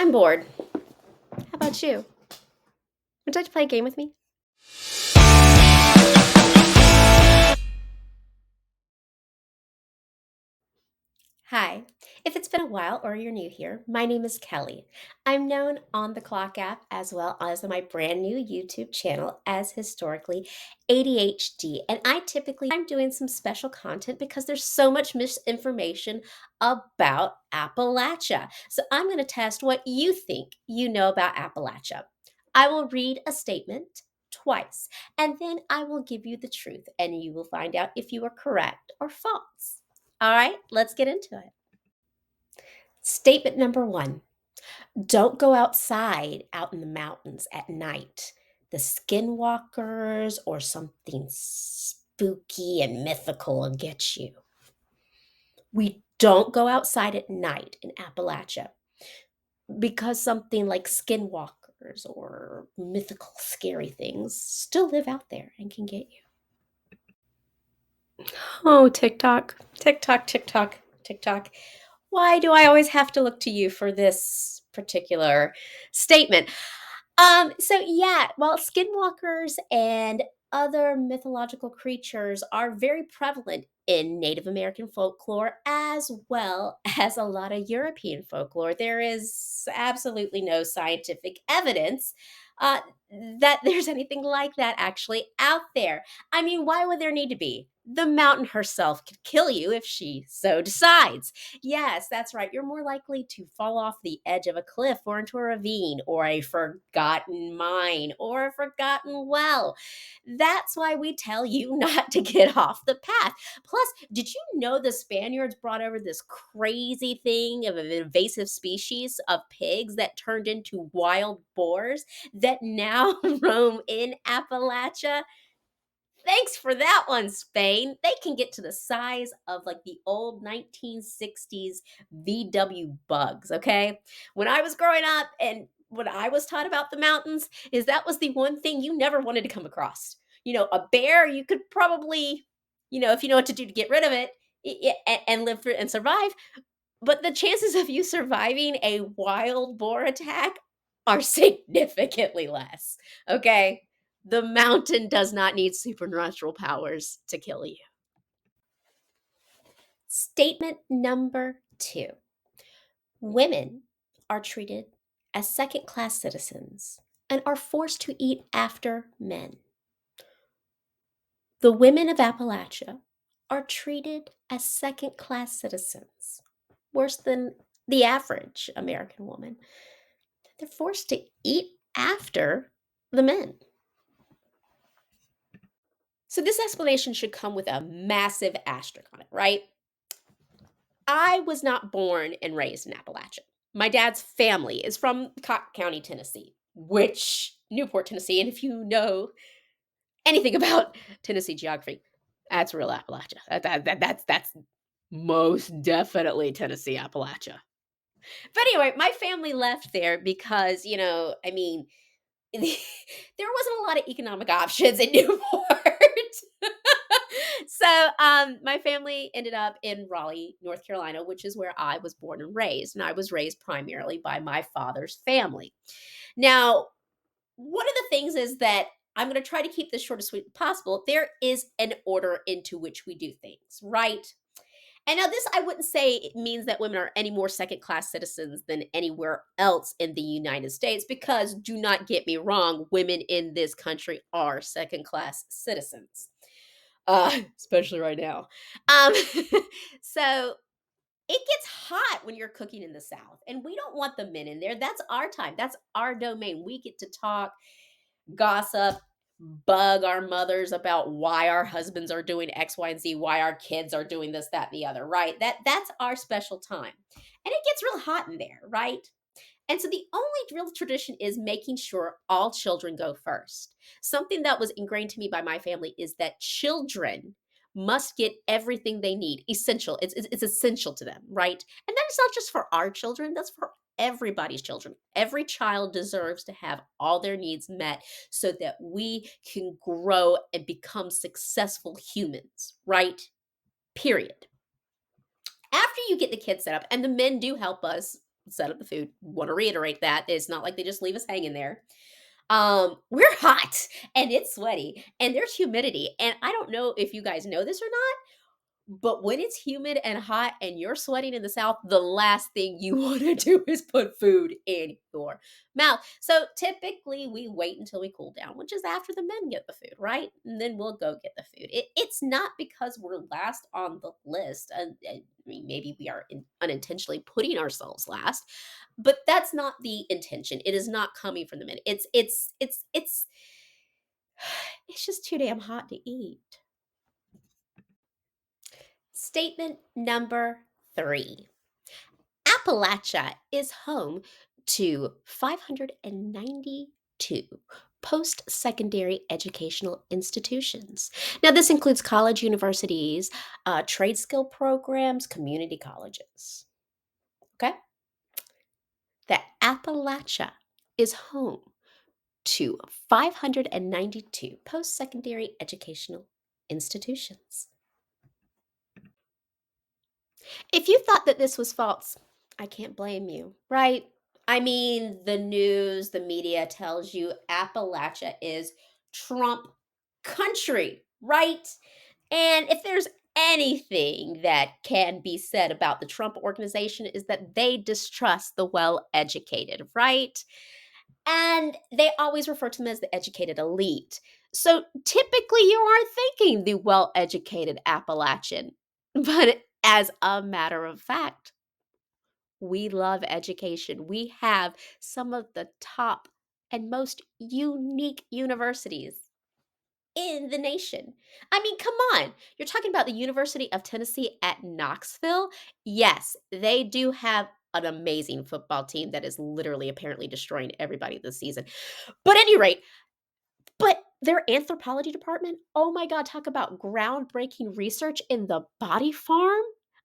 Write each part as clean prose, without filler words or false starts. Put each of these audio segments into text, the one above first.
I'm bored. How about you? Would you like to play a game with me? Hi. If it's been a while or you're new here, my name is Kelly. I'm known on the Clock app as well as on my brand new YouTube channel as Historically ADHD. And I'm doing some special content because there's so much misinformation about Appalachia. So I'm going to test what you think you know about Appalachia. I will read a statement twice, and then I will give you the truth, and you will find out if you are correct or false. All right, let's get into it. Statement number one: don't go outside out in the mountains at night. The skinwalkers or something spooky and mythical will get you. We don't go outside at night in Appalachia because something like skinwalkers or mythical scary things still live out there and can get you. Oh, TikTok, TikTok, TikTok, TikTok. Why do I always have to look to you for this particular statement? While skinwalkers and other mythological creatures are very prevalent in Native American folklore as well as a lot of European folklore, there is absolutely no scientific evidence uh, that there's anything like that actually out there. I mean, why would there need to be? The mountain herself could kill you if she so decides. Yes, that's right. You're more likely to fall off the edge of a cliff or into a ravine or a forgotten mine or a forgotten well. That's why we tell you not to get off the path. Plus, did you know the Spaniards brought over this crazy thing of an invasive species of pigs that turned into wild boars that now roam in Appalachia? Thanks for that one, Spain. They can get to the size of like the old 1960s VW bugs, okay? When I was growing up and what I was taught about the mountains is that was the one thing you never wanted to come across. A bear, you could probably, if you know what to do to get rid of it and live through and survive, but the chances of you surviving a wild boar attack are significantly less. Okay? The mountain does not need supernatural powers to kill you. Statement number two: women are treated as second class citizens and are forced to eat after men. The women of Appalachia are treated as second class citizens, worse than the average American woman. They're forced to eat after the men. So, this explanation should come with a massive asterisk on it, right? I was not born and raised in Appalachia. My dad's family is from Cotton County, Tennessee, which Newport, Tennessee, and if you know anything about Tennessee geography, that's real Appalachia. That's most definitely Tennessee Appalachia. But anyway, my family left there because, there wasn't a lot of economic options in Newport. My family ended up in Raleigh, North Carolina, which is where I was born and raised. And I was raised primarily by my father's family. Now, one of the things is that I'm going to try to keep this short and sweet as possible. There is an order into which we do things, right? And now, this I wouldn't say it means that women are any more second class citizens than anywhere else in the United States, because do not get me wrong, women in this country are second class citizens, especially right now. Um, so it gets hot when you're cooking in the South, and we don't want the men in there. That's our time, that's our domain. We get to talk, gossip, bug our mothers about why our husbands are doing X, Y, and Z, why our kids are doing this, that, and the other, right? That's our special time. And it gets real hot in there, right? And so the only real tradition is making sure all children go first. Something that was ingrained to me by my family is that children must get everything they need. Essential. It's essential to them, right? And that is not just for our children, that's for everybody's children. Every child deserves to have all their needs met so that we can grow and become successful humans, right? Period. After you get the kids set up, and the men do help us set up the food. Want to reiterate that it's not like they just leave us hanging there. We're hot and it's sweaty and there's humidity. And I don't know if you guys know this or not, but when it's humid and hot and you're sweating in the South, the last thing you want to do is put food in your mouth. So typically we wait until we cool down, which is after the men get the food, right? And then we'll go get the food. It's not because we're last on the list. I mean, maybe we are unintentionally putting ourselves last, but that's not the intention. It is not coming from the men. It's just too damn hot to eat. Statement number three. Appalachia is home to 592 post secondary educational institutions. Now, this includes college universities, trade skill programs, community colleges. Okay? The Appalachia is home to 592 post secondary educational institutions. If you thought that this was false, I can't blame you, right? I mean, the news, the media tells you Appalachia is Trump country, right? And if there's anything that can be said about the Trump organization is that they distrust the well educated, right? And they always refer to them as the educated elite. So typically you are thinking the well educated Appalachian. But as a matter of fact, we love education. We have some of the top and most unique universities in the nation. I mean, come on. You're talking about the University of Tennessee at Knoxville? Yes, they do have an amazing football team that is literally apparently destroying everybody this season. But at any rate, but their anthropology department, oh my god, talk about groundbreaking research in the body farm.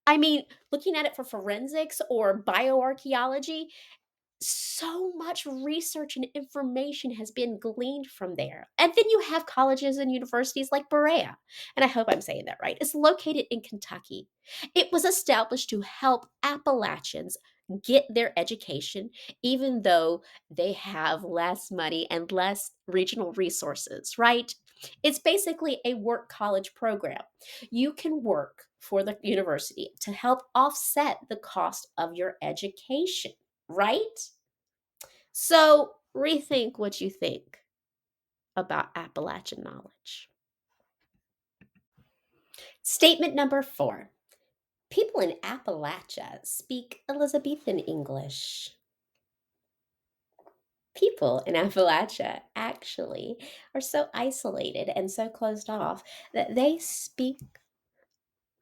I mean, looking at it for forensics or bioarchaeology, so much research and information has been gleaned from there. And then you have colleges and universities like Berea, and I hope I'm saying that right. It's located in Kentucky. It was established to help Appalachians get their education, even though they have less money and less regional resources, right? It's basically a work college program. You can work for the university to help offset the cost of your education, right? So rethink what you think about Appalachian knowledge. Statement number four. People in Appalachia speak Elizabethan English. People in Appalachia actually are so isolated and so closed off that they speak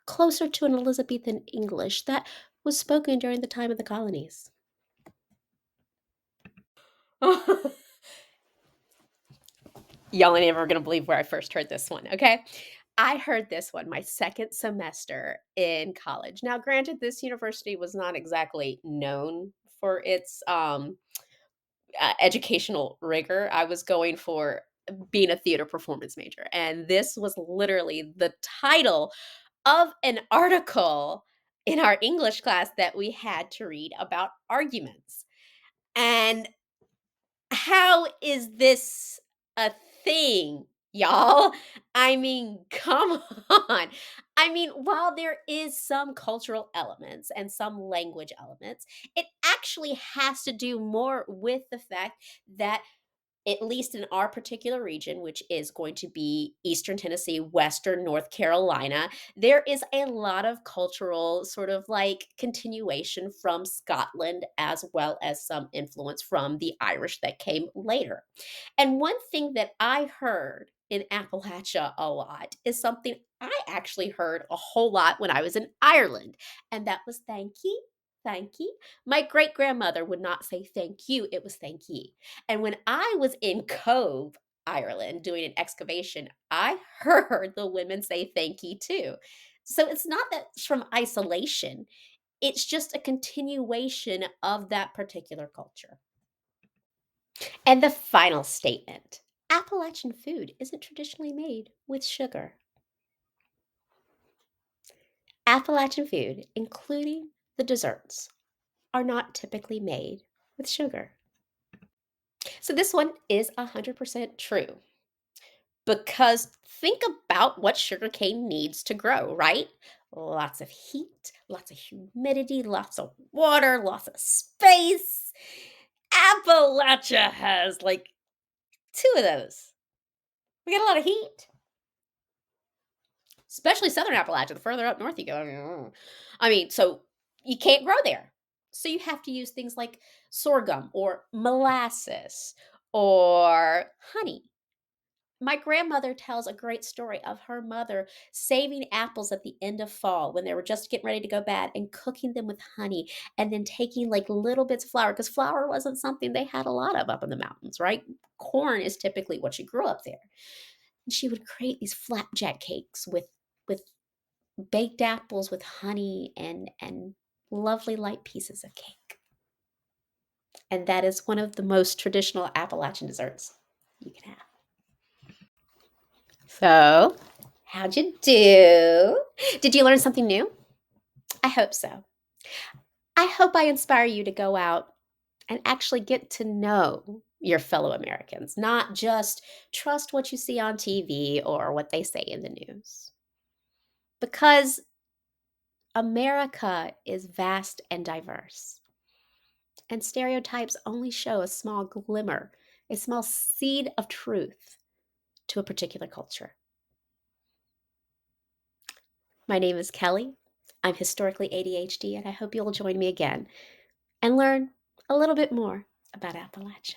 closer to an Elizabethan English that was spoken during the time of the colonies. Y'all ain't ever gonna believe where I first heard this one, okay? I heard this one my second semester in college. Now, granted, this university was not exactly known for its educational rigor. I was going for being a theater performance major, and this was literally the title of an article in our English class that we had to read about arguments. And how is this a thing, y'all? I mean, come on. I mean, while there is some cultural elements and some language elements, it actually has to do more with the fact that at least in our particular region, which is going to be Eastern Tennessee, Western North Carolina, there is a lot of cultural sort of like continuation from Scotland, as well as some influence from the Irish that came later. And one thing that I heard in Appalachia a lot is something I actually heard a whole lot when I was in Ireland, and that was thank ye. Thank ye. My great grandmother would not say thank you, it was thank ye. And when I was in Cove, Ireland, doing an excavation, I heard the women say thank you too. So it's not that it's from isolation, it's just a continuation of that particular culture. And the final statement. Appalachian food isn't traditionally made with sugar. Appalachian food, including the desserts, are not typically made with sugar. So this one is 100% true because think about what sugarcane needs to grow, right? Lots of heat, lots of humidity, lots of water, lots of space. Appalachia has like two of those. We got a lot of heat, especially southern Appalachia. The further up north you go, so you can't grow there. So you have to use things like sorghum or molasses or honey. My grandmother tells a great story of her mother saving apples at the end of fall when they were just getting ready to go bad and cooking them with honey and then taking like little bits of flour because flour wasn't something they had a lot of up in the mountains, right? Corn is typically what she grew up there. And she would create these flapjack cakes with baked apples with honey and lovely light pieces of cake. And that is one of the most traditional Appalachian desserts you can have. So, how'd you do? Did you learn something new? I hope so. I hope I inspire you to go out and actually get to know your fellow Americans, not just trust what you see on TV or what they say in the news. Because America is vast and diverse, and stereotypes only show a small glimmer, a small seed of truth to a particular culture. My name is Kelly. I'm historically ADHD, and I hope you'll join me again and learn a little bit more about Appalachia.